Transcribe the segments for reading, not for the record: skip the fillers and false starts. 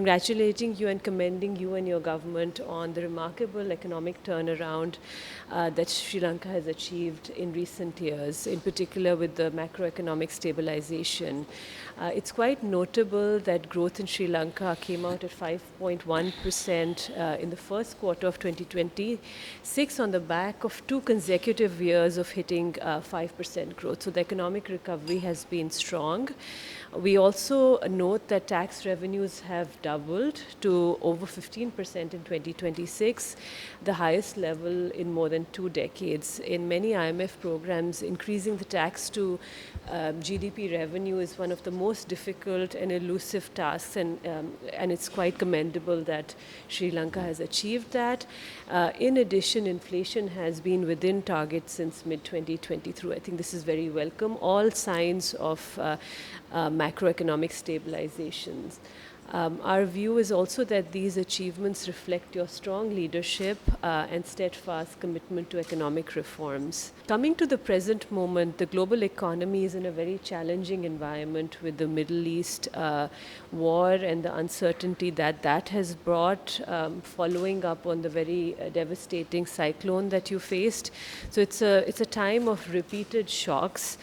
congratulating you and commending you and your government on the remarkable economic turnaround that Sri Lanka has achieved in recent years, in particular with the macroeconomic stabilization. It's quite notable that growth in Sri Lanka came out at 5.1% in the first quarter of 2026 on the back of 2 consecutive years of hitting 5% growth. So the economic recovery has been strong. We also note that tax revenues have doubled to over 15% in 2026, the highest level in more than 2 decades. In many IMF programs, increasing the tax to GDP revenue is one of the most difficult and elusive tasks, and it's quite commendable that Sri Lanka has achieved that. In addition, inflation has been within target since mid-2023. I think this is very welcome. All signs of macroeconomic stabilizations. Our view is also that these achievements reflect your strong leadership and steadfast commitment to economic reforms. Coming to the present moment, the global economy is in a very challenging environment with the Middle East war and the uncertainty that has brought, following up on the very devastating cyclone that you faced. So it's a time of repeated shocks.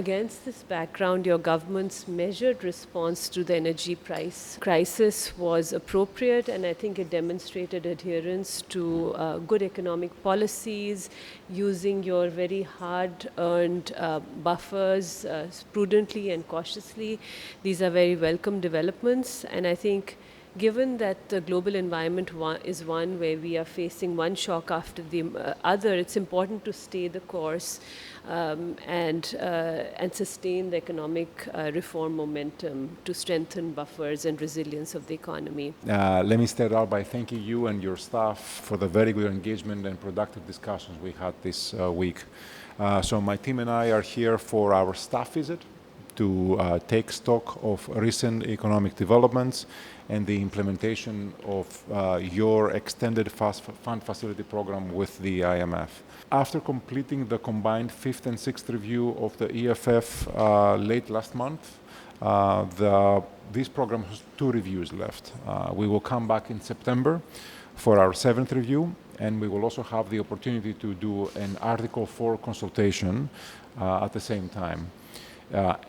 Against this background, your government's measured response to the energy price crisis was appropriate, and I think it demonstrated adherence to good economic policies, using your very hard-earned buffers prudently and cautiously. These are very welcome developments, and I think given that the global environment is one where we are facing one shock after the other, it's important to stay the course and sustain the economic reform momentum to strengthen buffers and resilience of the economy. Let me start out by thanking you and your staff for the very good engagement and productive discussions we had this week. So my team and I are here for our staff visit to take stock of recent economic developments and the implementation of your extended fund facility program with the IMF. After completing the combined 5th and 6th review of the EFF late last month, this program has 2 reviews left. We will come back in September for our 7th review, and we will also have the opportunity to do an Article 4 consultation at the same time.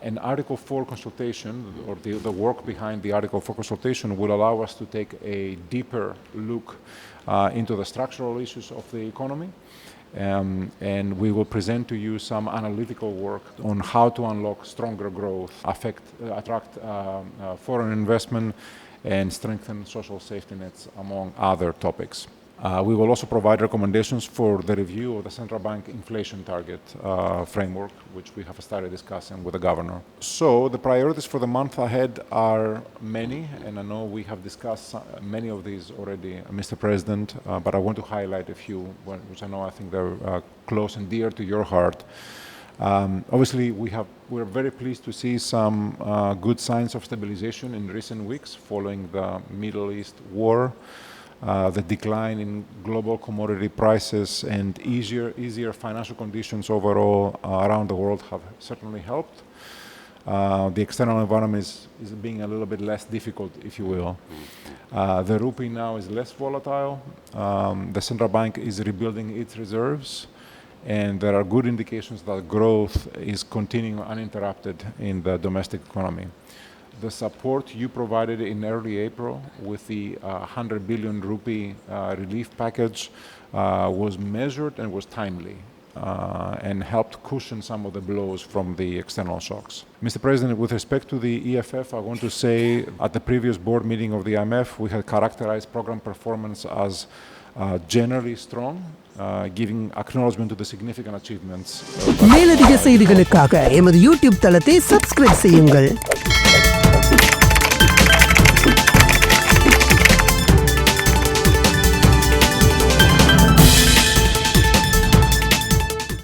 An Article 4 consultation, or the work behind the Article 4 consultation, will allow us to take a deeper look into the structural issues of the economy, and we will present to you some analytical work on how to unlock stronger growth, attract foreign investment, and strengthen social safety nets, among other topics. We will also provide recommendations for the review of the central bank inflation target framework, which we have started discussing with the governor. So the priorities for the month ahead are many, and I know we have discussed many of these already, Mr. President, but I want to highlight a few, which I think they're close and dear to your heart. Obviously, we're very pleased to see some good signs of stabilization in recent weeks following the Middle East war. The decline in global commodity prices and easier financial conditions overall around the world have certainly helped. The external environment is being a little bit less difficult, if you will. The rupee now is less volatile. The central bank is rebuilding its reserves, and there are good indications that growth is continuing uninterrupted in the domestic economy. The support you provided in early April with the 100 billion rupee relief package was measured and was timely and helped cushion some of the blows from the external shocks. Mr. President, with respect to the EFF, I want to say at the previous board meeting of the IMF, we had characterized program performance as generally strong, giving acknowledgement to the significant achievements. மேலதிக செய்திகளுக்காக எமது YouTube தளத்தை subscribe செய்யுங்கள்.